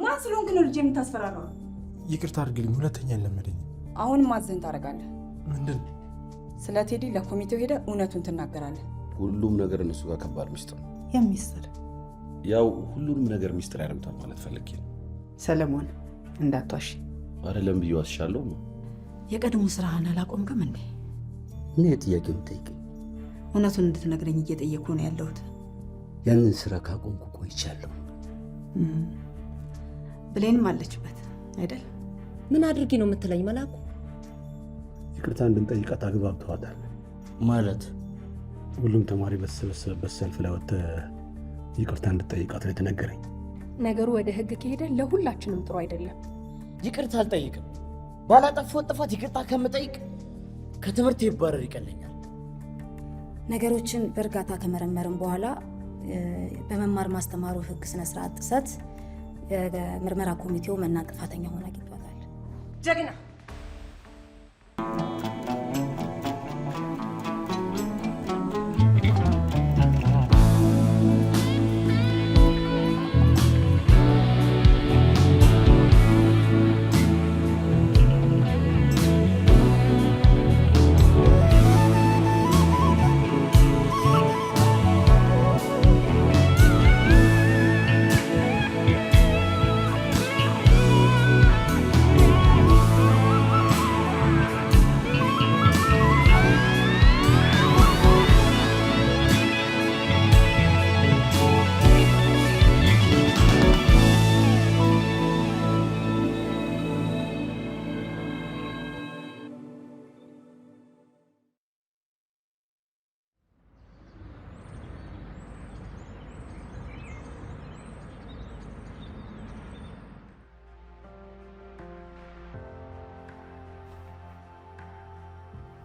ማን ስለሆንክ ነው ልጄ የምታስፈራራው? ይቅርታ አድርግልኝ፣ ሁለተኛ ለመደኝ። አሁን ማዘን ታረጋለህ። ምንድን? ስለ ቴዲ ለኮሚቴው ሄደ እውነቱን ትናገራለህ። ሁሉም ነገር እነሱ ጋር ከባድ ሚስጥር ነው። የሚስጥር ያው ሁሉንም ነገር ሚስጥር ያደርጉታል ማለት ፈልጌ ነው። ሰለሞን እንዳትዋሽ። አይደለም ብዬ ዋስሻለሁ። የቀድሞ ስራህን አላቆምክም እንዴ? እኔ ጥያቄ የምጠይቀኝ እውነቱን እንድትነግረኝ እየጠየኩ ነው ያለሁት። ያንን ስራ ካቆምኩ ቆይቻለሁ። ብሌንም አለችበት አይደል? ምን አድርጊ ነው የምትለኝ መላኩ? ይቅርታ እንድንጠይቃት አግባብተዋታል ማለት ሁሉም ተማሪ በተሰበሰበበት ሰልፍ ላይ ወጥተህ ይቅርታ እንድጠይቃት ነው የተነገረኝ። ነገሩ ወደ ህግ ከሄደ ለሁላችንም ጥሩ አይደለም። ይቅርታ አልጠይቅም። ባላጠፋው ጥፋት ይቅርታ ከምጠይቅ ከትምህርት ይባረር ይቀለኛል። ነገሮችን በእርጋታ ከመረመርን በኋላ በመማር ማስተማሩ ህግ ስነ ስርዓት ጥሰት የምርመራ ኮሚቴው መና ጥፋተኛ ሆና አግኝቷታል። ጀግና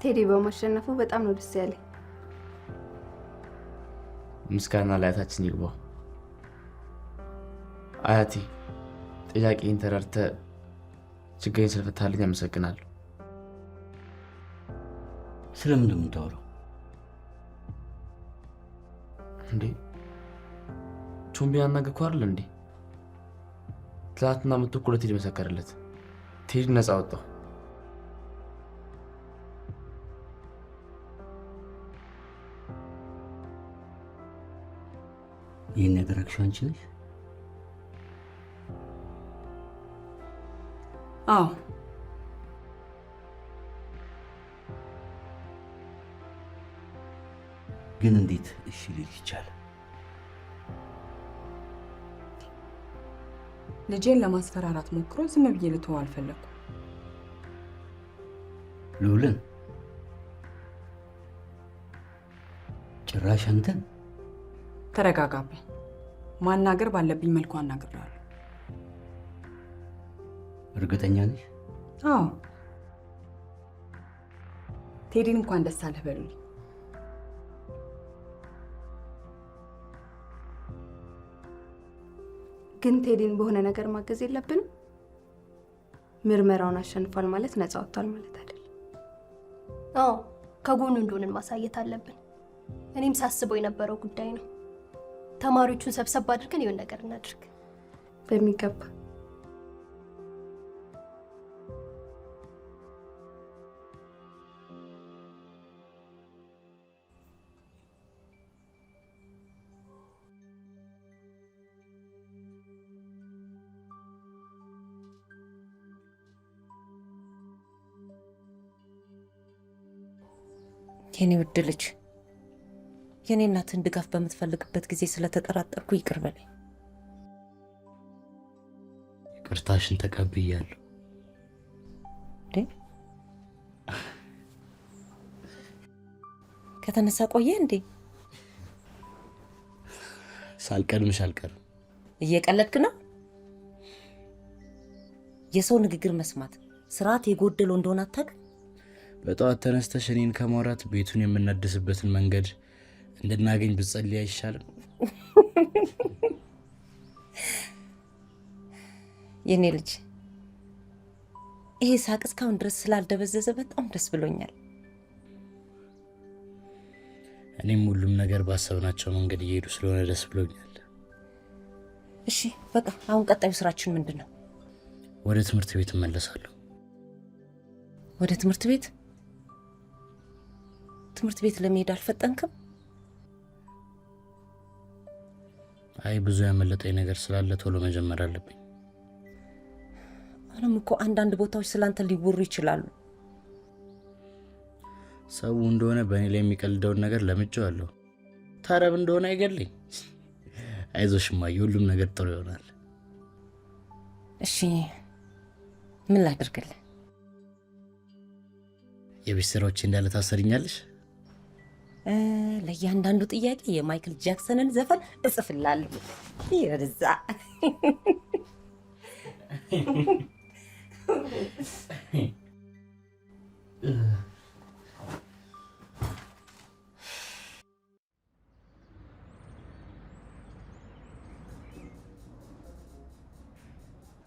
ቴዲ በማሸነፉ በጣም ነው ደስ ያለኝ። ምስጋና ለአያታችን ይግባው። አያቴ ጥያቄን ተረድተህ ችግሬን ስለፈታልኝ አመሰግናለሁ። ስለምን እንደምታወራው እንዴ? ቾምቢ ያናገርኩ አይደል እንዴ? ትላንትና መጥቶ እኮ ለቴዲ መሰከረለት። ቴዲ ነፃ ወጣው። ይህን ነገር አክሽን አንቺ ነሽ? አዎ። ግን እንዴት እሺ ሊል ይቻላል? ልጄን ለማስፈራራት ሞክሮ ዝም ብዬ ልተወው አልፈለኩም። ልዑልን ጭራሽ አንተን? ተረጋጋብኝ። ማናገር ባለብኝ መልኩ አናግሬዋለሁ። እርግጠኛ ነሽ? አዎ። ቴዲን እንኳን ደስ አለህ በሉኝ። ግን ቴዲን በሆነ ነገር ማገዝ የለብንም። ምርመራውን አሸንፏል ማለት ነፃ ወጥቷል ማለት አይደል? አዎ፣ ከጎኑ እንደሆነን ማሳየት አለብን። እኔም ሳስበው የነበረው ጉዳይ ነው። ተማሪዎቹን ሰብሰብ አድርገን የሆነ ነገር እናድርግ። በሚገባ የኔ ውድ ልጅ፣ የኔ እናትን ድጋፍ በምትፈልግበት ጊዜ ስለተጠራጠርኩ ይቅር በለኝ። ይቅርታሽን ተቀብያለሁ። ከተነሳ ቆየ እንዴ? ሳልቀድምሽ አልቀርም። እየቀለድክ ነው? የሰው ንግግር መስማት ስርዓት የጎደለው እንደሆነ አታውቅም? በጠዋት ተነስተሽ እኔን ከማውራት ቤቱን የምናድስበትን መንገድ እንድናገኝ ብትጸልይ አይሻልም? የኔ ልጅ፣ ይሄ ሳቅ እስካሁን ድረስ ስላልደበዘዘ በጣም ደስ ብሎኛል። እኔም ሁሉም ነገር ባሰብናቸው መንገድ እየሄዱ ስለሆነ ደስ ብሎኛል። እሺ በቃ አሁን ቀጣዩ ስራችን ምንድነው? ወደ ትምህርት ቤት እመለሳለሁ። ወደ ትምህርት ቤት? ትምህርት ቤት ለመሄድ አልፈጠንክም? አይ ብዙ ያመለጠኝ ነገር ስላለ ቶሎ መጀመር አለብኝ። አሁንም እኮ አንዳንድ ቦታዎች ስላንተ ሊወሩ ይችላሉ። ሰው እንደሆነ በእኔ ላይ የሚቀልደውን ነገር ለምጄዋለሁ። ታረብ እንደሆነ አይገለኝ። አይዞሽ እማዬ፣ ሁሉም ነገር ጥሩ ይሆናል። እሺ ምን ላድርግልህ? የቤት ስራዎች እንዳለ ታሰርኛለሽ? ለእያንዳንዱ ጥያቄ የማይክል ጃክሰንን ዘፈን እጽፍላለሁ። ይረዛ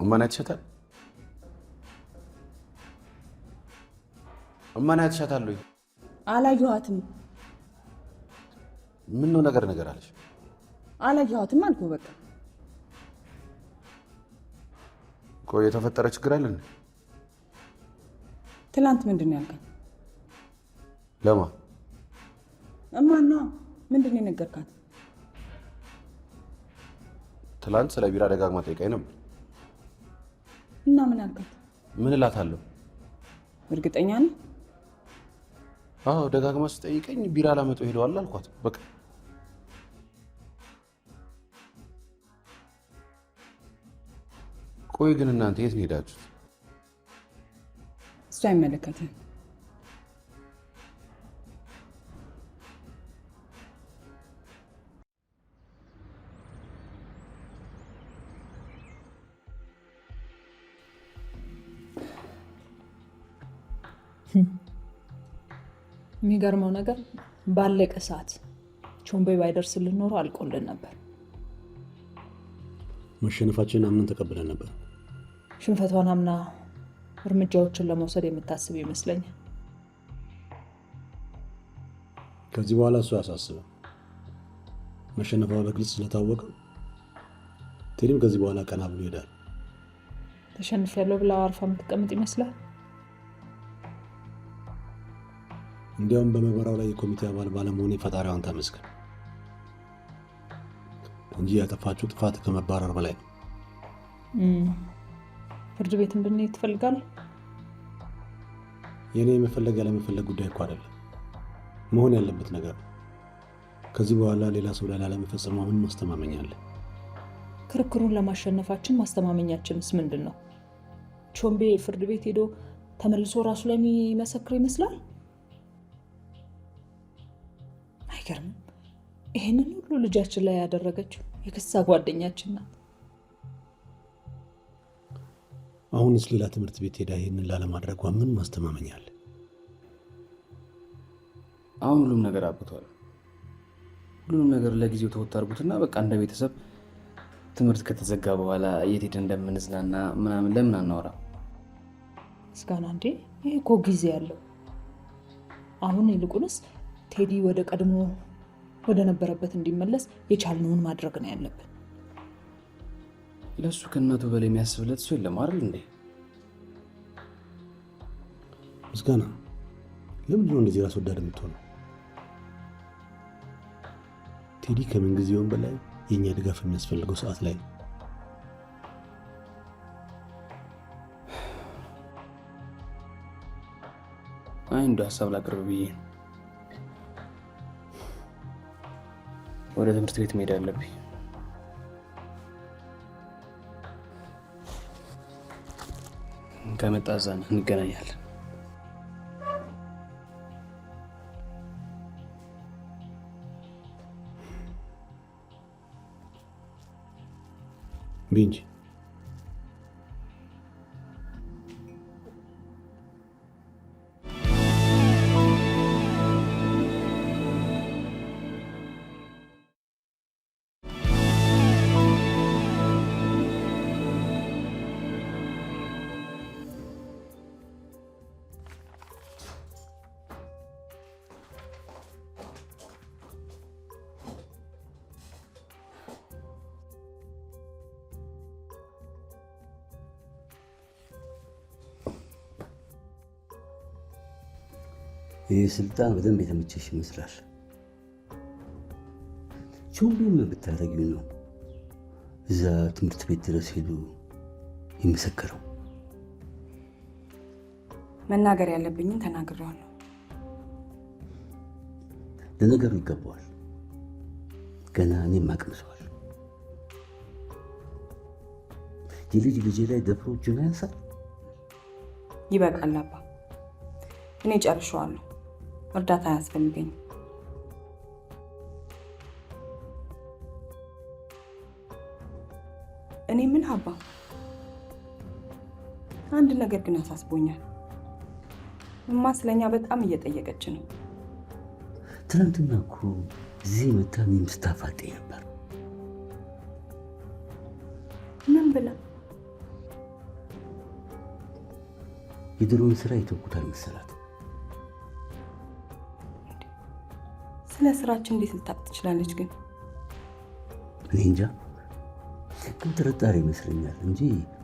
እማን ያትሸታል? እማን ያትሸታል? አላየኋትም። ምን ነው ነገር አለሽ? አላየኋትም አልኩ በቃ። ቆይ የተፈጠረ ችግር አለ እንዴ? ትላንት ምንድን ነው ያልከኝ? ለማ እማና ምንድን ነው የነገርካት? ትላንት ስለ ቢራ ደጋግማ ጠይቃኝ ነበር። እና ምን አልካት? ምን እላታለሁ? እርግጠኛ ነህ? አዎ ደጋግማ ስጠይቀኝ ቢራ ላመጡ ሄደዋል አልኳት። በቃ ቆይ ግን እናንተ የት ነው ሄዳችሁት? እሱ አይመለከትህም። የሚገርመው ነገር ባለቀ ሰዓት ቾምቤ ባይደርስልን ኖሮ አልቆልን ነበር። መሸነፋችንን አምነን ተቀብለን ነበር። ሽንፈቷን አምና እርምጃዎችን ለመውሰድ የምታስብ ይመስለኛል። ከዚህ በኋላ እሱ አያሳስብም። መሸነፏ በግልጽ ስለታወቀ ቴዲም ከዚህ በኋላ ቀና ብሎ ይሄዳል። ተሸንፊያለሁ ብላ አርፋ የምትቀምጥ ይመስላል። እንዲያውም በመበራው ላይ የኮሚቴ አባል ባለመሆኔ ፈጣሪዋን ተመስገን እንጂ ያጠፋችው ጥፋት ከመባረር በላይ ነው። ፍርድ ቤት እንድንሄድ ትፈልጋለህ? የኔ የመፈለግ ያለመፈለግ ጉዳይ እኮ አይደለም፣ መሆን ያለበት ነገር ነው። ከዚህ በኋላ ሌላ ሰው ላይ ላለመፈጸሙ ምን ማስተማመኛ አለ? ክርክሩን ለማሸነፋችን ማስተማመኛችንስ ምንድን ነው? ቾምቤ ፍርድ ቤት ሄዶ ተመልሶ ራሱ ላይ የሚመሰክር ይመስላል። አይገርምም? ይህንን ሁሉ ልጃችን ላይ ያደረገችው የገዛ ጓደኛችን ናት። አሁንስ ሌላ ትምህርት ቤት ሄዳ ይህንን ላለማድረጓ ምን ማስተማመኛ አለ? አሁን ሁሉም ነገር አብቷል። ሁሉም ነገር ለጊዜው ተወት አድርጉትና በቃ እንደ ቤተሰብ ትምህርት ከተዘጋ በኋላ የት ሄደን እንደምንዝናና ምናምን ለምን አናወራ? ምስጋና እንዴ፣ ይሄ እኮ ጊዜ ያለው። አሁን ይልቁንስ ቴዲ ወደ ቀድሞ ወደ ነበረበት እንዲመለስ የቻልነውን ማድረግ ነው ያለብን። ለሱ ከእናቱ በላይ የሚያስብለት ሰው የለም አይደል እንዴ? ምስጋና፣ ለምንድን ነው እንደዚህ ራስ ወዳድ የምትሆነው? ቴዲ ከምን ጊዜውም በላይ የእኛ ድጋፍ የሚያስፈልገው ሰዓት ላይ ነው። አይ እንደው ሀሳብ ላቅርብ ብዬ ወደ ትምህርት ቤት መሄድ አለብኝ። ከመጣ እዛ እንገናኛለን። ቢንጂ ይህ ስልጣን በደንብ የተመቸሽ ይመስላል። ሁሉም ብታደርጊው ነው እዛ ትምህርት ቤት ድረስ ሄዱ የመሰከረው። መናገር ያለብኝን ተናግሬዋለሁ። ለነገሩ ይገባዋል። ገና እኔም አቅምሰዋል። የልጅ ልጄ ላይ ደፍሮ እጁን ያንሳል። ይበቃል አባ፣ እኔ ጨርሼዋለሁ። እርዳታ አያስፈልገኝም። እኔ ምን አባ፣ አንድ ነገር ግን አሳስቦኛል። እማ ስለኛ በጣም እየጠየቀች ነው። ትናንትና እኮ እዚህ መታ እኔም ስታፋጠኝ ነበር። ምን ብላ? የድሮውን ስራ ይተውኩታል መሰላት። ስለ ስራችን እንዴት ልታውቅ ትችላለች? ግን እኔ እንጃ፣ ግን ጥርጣሬ ይመስለኛል እንጂ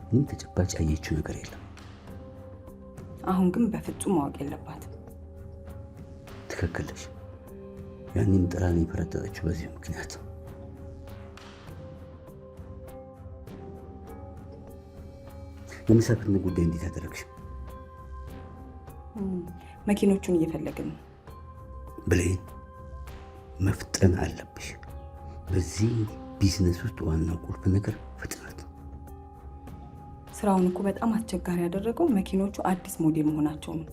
ምንም ተጨባጭ ያየችው ነገር የለም። አሁን ግን በፍጹም ማወቅ የለባትም። ትክክል ነሽ። ያኔም ጥራን የፈረጠጠችው በዚህ ምክንያት። የምሳክርን ጉዳይ እንዴት ያደረግሽ? መኪኖቹን እየፈለግን ነው። ብሌን፣ መፍጠን አለብሽ። በዚህ ቢዝነስ ውስጥ ዋና ቁልፍ ነገር ፍጥነት ነው። ስራውን እኮ በጣም አስቸጋሪ ያደረገው መኪኖቹ አዲስ ሞዴል መሆናቸው ነው።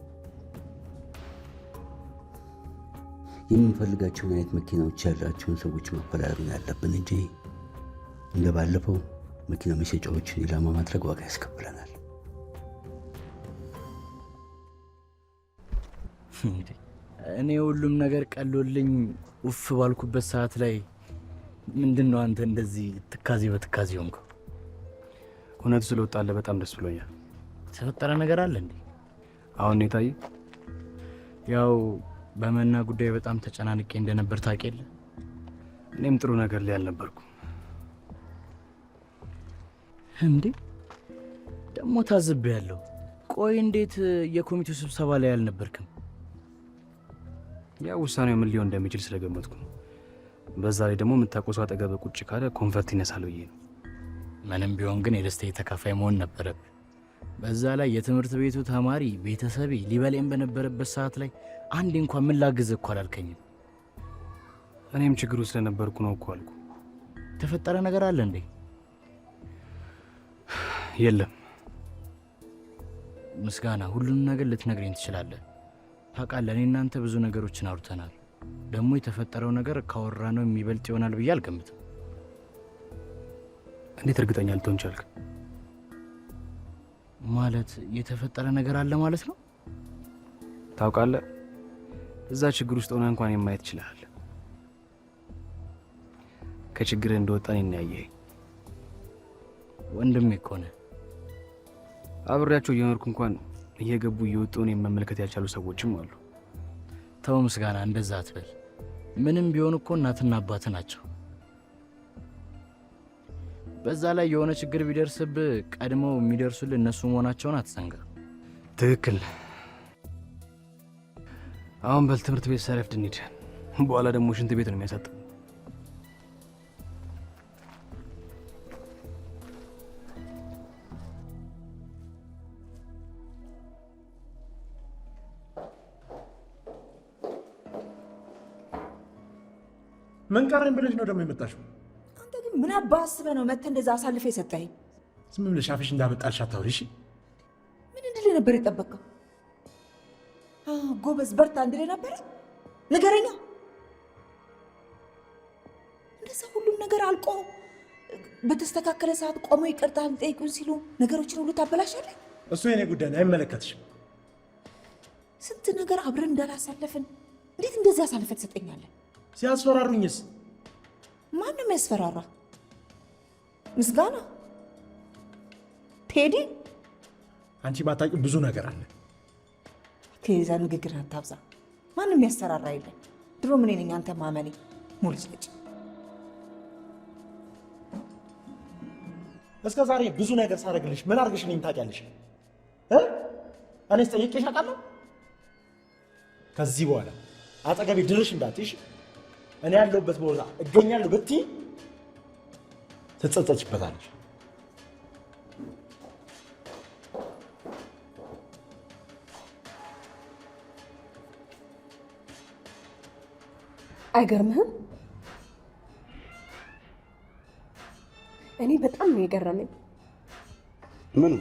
የምንፈልጋቸውን አይነት መኪናዎች ያላቸውን ሰዎች ማፈላለግ ያለብን እንጂ እንደባለፈው መኪና መሸጫዎችን ኢላማ ማድረግ ዋጋ ያስከፍለናል። እኔ ሁሉም ነገር ቀሎልኝ ውፍ ባልኩበት ሰዓት ላይ ምንድነው አንተ እንደዚህ ትካዜ በትካዜ ሆንከው? እውነቱ ስለወጣለ በጣም ደስ ብሎኛል። ተፈጠረ ነገር አለ እንዴ? አሁን የታየ ያው በመና ጉዳይ በጣም ተጨናንቄ እንደነበር ታውቂያለ። እኔም ጥሩ ነገር ላይ አልነበርኩም። እንዴ ደግሞ ታዝቤያለሁ። ቆይ እንዴት የኮሚቴው ስብሰባ ላይ አልነበርክም? ያው ውሳኔው ምን ሊሆን እንደሚችል ስለገመትኩ ነው። በዛ ላይ ደግሞ የምታውቀው ሰው አጠገብ ቁጭ ካለ ኮንፈርት ይነሳል ብዬ ነው። ምንም ቢሆን ግን የደስታዬ ተካፋይ መሆን ነበረብህ። በዛ ላይ የትምህርት ቤቱ ተማሪ ቤተሰቤ ሊበላኝ በነበረበት ሰዓት ላይ አንዴ እንኳን ምን ላግዝህ እኮ አላልከኝም። እኔም ችግሩ ስለነበርኩ ነው እኮ አልኩ። ተፈጠረ ነገር አለ እንዴ? የለም። ምስጋና፣ ሁሉንም ነገር ልትነግረኝ ትችላለህ። ታውቃለህ፣ እኔ እናንተ ብዙ ነገሮችን አውርተናል። ደግሞ የተፈጠረው ነገር ካወራነው የሚበልጥ ይሆናል ብዬ አልገምትም። እንዴት እርግጠኛ ልትሆን ቻልክ? ማለት የተፈጠረ ነገር አለ ማለት ነው? ታውቃለህ፣ እዛ ችግር ውስጥ ሆነ እንኳን የማየት ይችላል። ከችግር እንደወጣን እናያየህ። ወንድሜ እኮ ነህ። አብሬያቸው እየኖርኩ እንኳን እየገቡ እየወጡ እኔን መመልከት ያልቻሉ ሰዎችም አሉ። ተው ምስጋና፣ እንደዛ አትበል። ምንም ቢሆን እኮ እናትና አባት ናቸው። በዛ ላይ የሆነ ችግር ቢደርስብህ ቀድመው የሚደርሱልህ እነሱ መሆናቸውን አትዘንጋ። ትክክል። አሁን በል ትምህርት ቤት ሳይረፍድ እንሂድ። በኋላ ደግሞ ሽንት ቤት ነው የሚያሳጥው። ምን ቀረኝ ብለሽ ነው ደግሞ የመጣሽው? አንተ ግን ምን አባህ አስበህ ነው መተህ እንደዛ አሳልፈህ የሰጠኸኝ? ዝም ብለሽ አፍሽ እንዳመጣልሽ አታውሪ እሺ? ምን እንድልህ ነበር የጠበቀው? ጎበዝ በርታ እንድልህ ነበረ? ንገረኛ። እንደዛ ሁሉም ነገር አልቆ በተስተካከለ ሰዓት ቆመው ይቅርታ ሊጠይቁን ሲሉ ነገሮችን ሁሉ ታበላሻለህ። እሱ የኔ ጉዳይ ነው፣ አይመለከትሽም። ስንት ነገር አብረን እንዳላሳለፍን እንዴት እንደዚህ አሳልፈህ ትሰጠኛለህ? ሲያስፈራሩኝስ? ማንም ያስፈራራ? ምስጋና? ቴዲ? አንቺ ባታውቂው ብዙ ነገር አለ። ከዛ ንግግር አታብዛ። ማንም ያስፈራራ የለም። ድሮ ምን ነኝ አንተ ማመኔ ሙልጭልጭ። እስከ ዛሬ ብዙ ነገር ሳደርግልሽ ምን አድርግሽ ነኝ ታውቂያለሽ? እኔስ ጠይቄሽ አውቃለሁ? ከዚህ በኋላ አጠገቤ ድርሽ እንዳትይሽ። እኔ ያለሁበት ቦታ እገኛለሁ ብትይ ትጸጸችበታለሽ። አይገርምህም? እኔ በጣም ነው የገረመኝ። ምን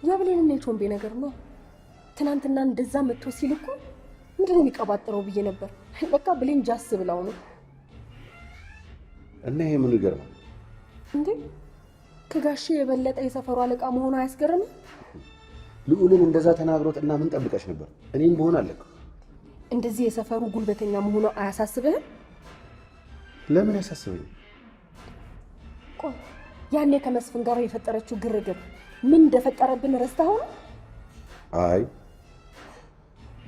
የብሌንና የቾምቤ ነገር ነው። ትናንትና እንደዛ መጥቶ ሲል እኮ ምንድን ነው የሚቀባጥረው ብዬ ነበር። በቃ ብሌን ጃስ ብላው ነው እና ይሄ ምን ይገርማል እንዴ? ከጋሼ የበለጠ የሰፈሩ አለቃ መሆኑ አያስገርምም? ልዑልን እንደዛ ተናግሮት እና ምን ጠብቀሽ ነበር? እኔም በሆን አለቀ። እንደዚህ የሰፈሩ ጉልበተኛ መሆኑ አያሳስብህም? ለምን ያሳስበኝ? ቆይ ያኔ ከመስፍን ጋር የፈጠረችው ግርግር ምን እንደፈጠረብን ረስተኸው ነው? አይ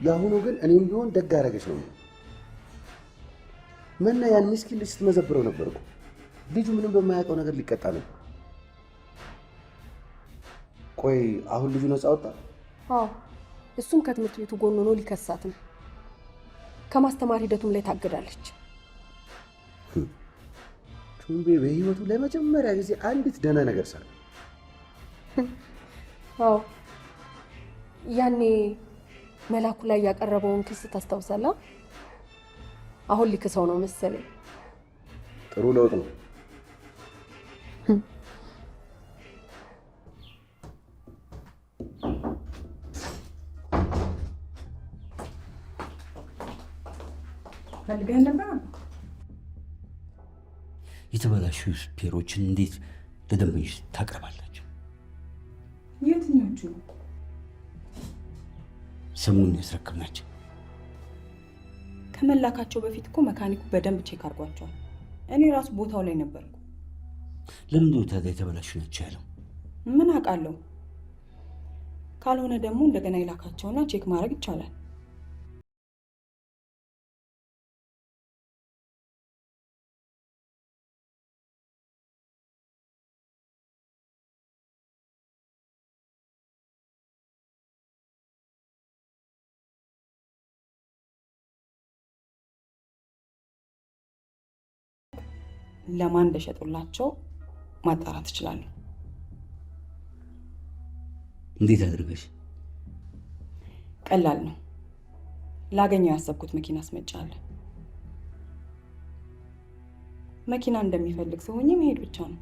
ያሁኑ ግን እኔም ቢሆን ደግ አደረገች ነው። መና ያን ምስኪን ልጅ ስትመዘብረው ነበር እኮ። ልጁ ምንም በማያውቀው ነገር ሊቀጣ ነው። ቆይ አሁን ልጁ ነፃ ወጣ? አዎ እሱም ከትምህርት ቤቱ ጎን ሆኖ ሊከሳትም ከማስተማር ሂደቱም ላይ ታገዳለች። ቹምቤ በህይወቱ ለመጀመሪያ ጊዜ አንዲት ደህና ነገር ሰራ። አዎ ያኔ መላኩ ላይ ያቀረበውን ክስ ታስታውሳለህ? አሁን ሊክሰው ነው መሰለኝ። ጥሩ ለውጥ ነው። ፈልገህ ነበር? የተበላሹ ስፔሮችን እንዴት ለደንበኞች ታቀርባላችሁ? የትኞቹ? ሰሞኑን ያስረክብናቸው። ከመላካቸው በፊት እኮ መካኒኩ በደንብ ቼክ አድርጓቸዋል። እኔ ራሱ ቦታው ላይ ነበርኩ። ለምን ነው ታዲያ የተበላሹ ናቸው ያለው? ምን አውቃለሁ። ካልሆነ ደግሞ እንደገና ይላካቸውና ቼክ ማድረግ ይቻላል። ለማን እንደሸጡላቸው ማጣራት እችላለሁ። እንዴት አድርገሽ? ቀላል ነው። ላገኘው ያሰብኩት መኪና አስመጫለሁ። መኪና እንደሚፈልግ ሰው ሆኜ መሄድ ብቻ ነው።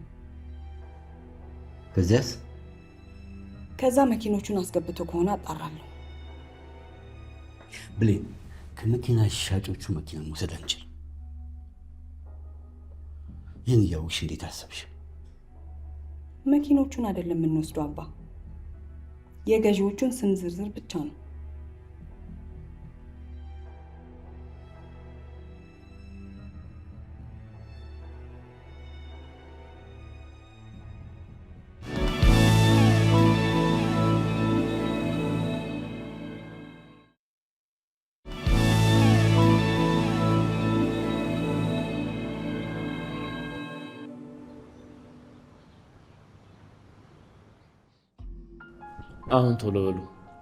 ከዚያስ? ከዛ መኪኖቹን አስገብቶ ከሆነ አጣራለሁ። ብሌን፣ ከመኪና ሻጮቹ መኪና መውሰድ አንችልም። ይህን እያወቅሽ እንዴት አሰብሽ? መኪኖቹን አይደለም የምንወስደው አባ፣ የገዢዎቹን ስም ዝርዝር ብቻ ነው። አሁን ቶሎ በሉ፣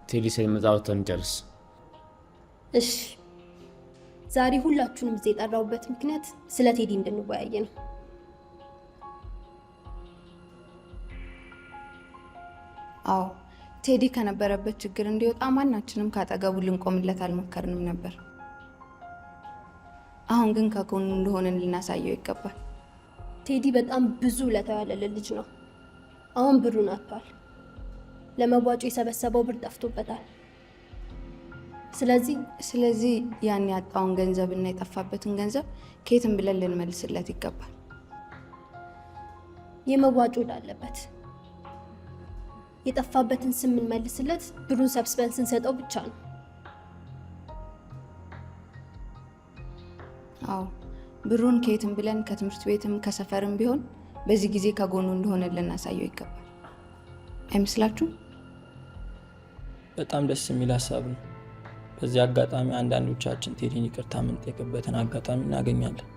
ቴዲ ሳይመጣ ወጥተን እንጨርስ። እሺ፣ ዛሬ ሁላችሁንም እዚህ የጠራሁበት ምክንያት ስለ ቴዲ እንድንወያይ ነው። አዎ ቴዲ ከነበረበት ችግር እንዲወጣ ማናችንም ካጠገቡ ልንቆምለት አልሞከርንም ነበር። አሁን ግን ከጎኑ እንደሆነን ልናሳየው ይገባል። ቴዲ በጣም ብዙ ውለታ ያለልን ልጅ ነው። አሁን ብሩን አጥቷል። ለመዋጮ የሰበሰበው ብር ጠፍቶበታል። ስለዚህ ያን ያጣውን ገንዘብ እና የጠፋበትን ገንዘብ ከየትም ብለን ልንመልስለት ይገባል። የመዋጮ ዕዳ አለበት። የጠፋበትን ስም የምንመልስለት ብሩን ሰብስበን ስንሰጠው ብቻ ነው። አዎ ብሩን ከየትም ብለን ከትምህርት ቤትም ከሰፈርም ቢሆን በዚህ ጊዜ ከጎኑ እንደሆነ ልናሳየው ይገባል። አይመስላችሁም? በጣም ደስ የሚል ሀሳብ ነው። በዚህ አጋጣሚ አንዳንዶቻችን ቴዲን ይቅርታ የምንጠይቅበትን አጋጣሚ እናገኛለን።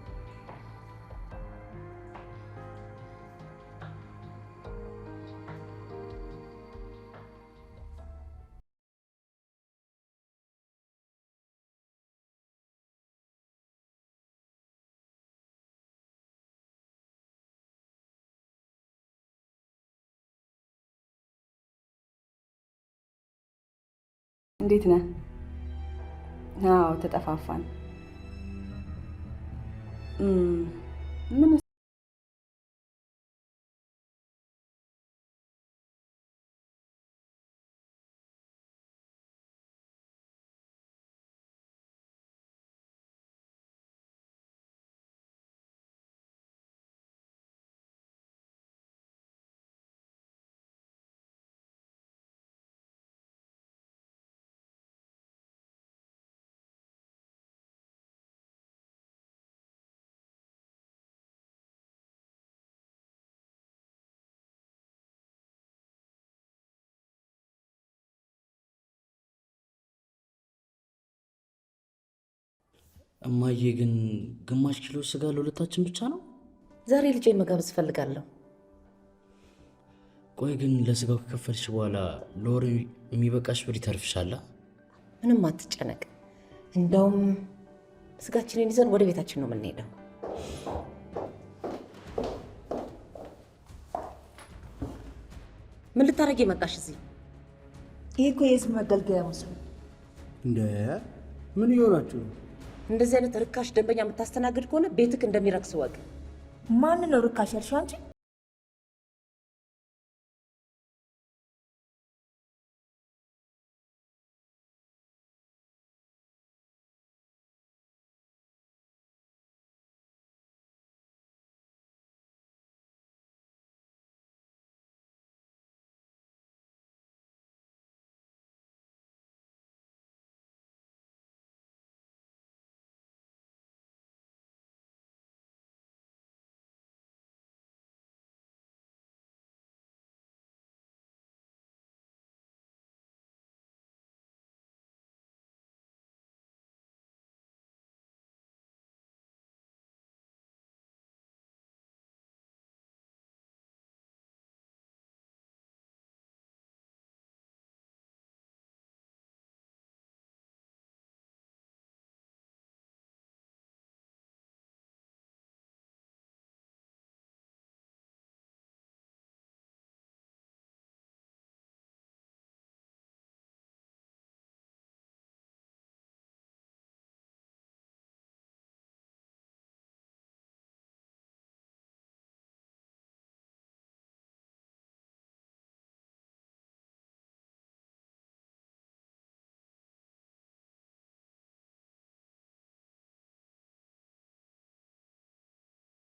እንዴት ነህ? አዎ ተጠፋፋን። ምን እማዬ ግን ግማሽ ኪሎ ስጋ ለሁለታችን ብቻ ነው? ዛሬ ልጄ መጋበዝ እፈልጋለሁ። ቆይ ግን ለስጋው ከከፈልሽ በኋላ ለወር የሚበቃሽ ብር ይተርፍሻል? ምንም አትጨነቅ። እንደውም ስጋችንን ይዘን ወደ ቤታችን ነው የምንሄደው። ምን ልታረጊ መጣሽ እዚህ? ይህ እኮ የህዝብ መገልገያ መስሎ። እንደ ምን እየሆናችሁ ነው? እንደዚህ አይነት ርካሽ ደንበኛ የምታስተናግድ ከሆነ ቤትክ እንደሚረክስ ወቅ። ማን ነው ርካሽ ያልሽው አንቺ?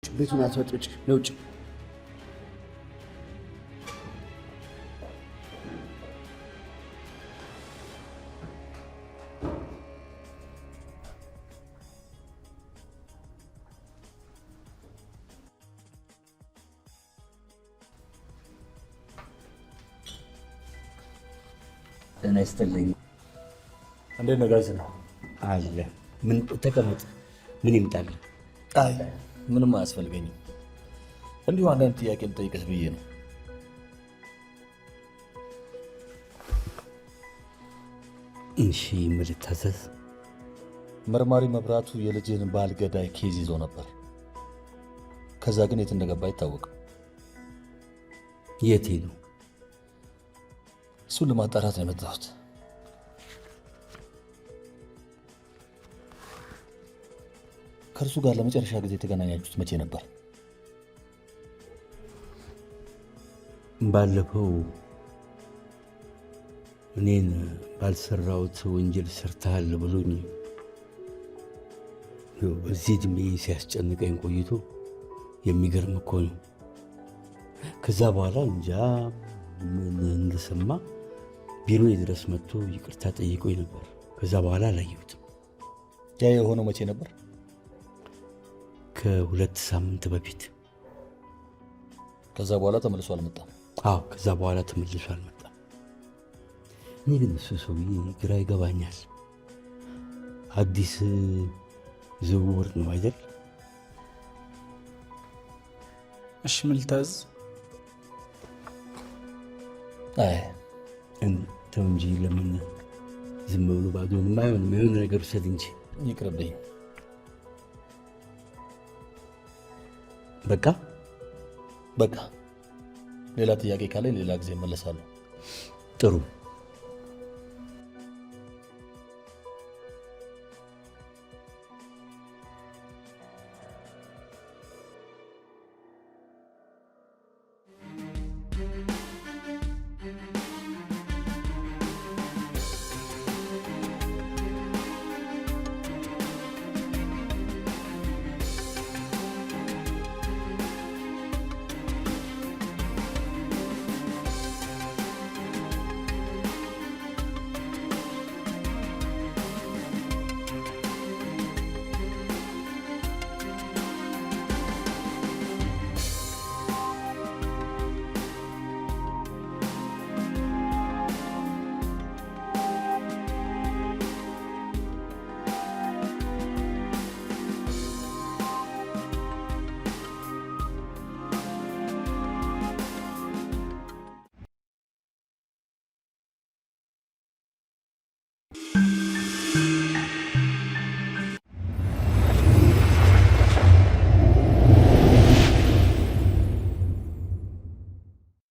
ቤቱን አትወጥጭ ለውጭ ጤና ይስጥልኝ። እንዴት ነው ጋዝ ነው አለ። ምን ተቀመጥ። ምን ይምጣል? አይ ምንም አያስፈልገኝም። እንዲሁ አንዳንድ ጥያቄ ልጠይቅህ ብዬ ነው። እሺ ምን ልታዘዝ? መርማሪ መብራቱ የልጅህን ባል ገዳይ ኬዝ ይዞ ነበር። ከዛ ግን የት እንደገባ አይታወቅም። የት ነው? እሱን ለማጣራት ነው የመጣሁት። ከእርሱ ጋር ለመጨረሻ ጊዜ የተገናኛችሁት መቼ ነበር? ባለፈው እኔን ባልሰራሁት ወንጀል ሰርተሃል ብሎኝ እዚህ ዕድሜ ሲያስጨንቀኝ ቆይቶ የሚገርም እኮ ነው። ከዛ በኋላ እንጃ ምን እንደሰማ ቢሮ ድረስ መጥቶ ይቅርታ ጠይቆኝ ነበር። ከዛ በኋላ አላየሁትም። ያ የሆነው መቼ ነበር? ከ2 ሳምንት በፊት። ከዛ በኋላ ተመልሶ አልመጣም? አዎ ከዛ በኋላ ተመልሶ አልመጣም። እኔ ግን እሱ ሰውዬ ግራ ይገባኛል። አዲስ ዝውውር ነው አይደል? እሺ ምን ልታዝ? አይ ተው እንጂ ለምን ዝም ብሎ ባዶ የማይሆን ነገር ውሰድ እንጂ። ይቅርብኝ። በቃ በቃ ሌላ ጥያቄ ካለኝ ሌላ ጊዜ እመለሳለሁ። ጥሩ ነው።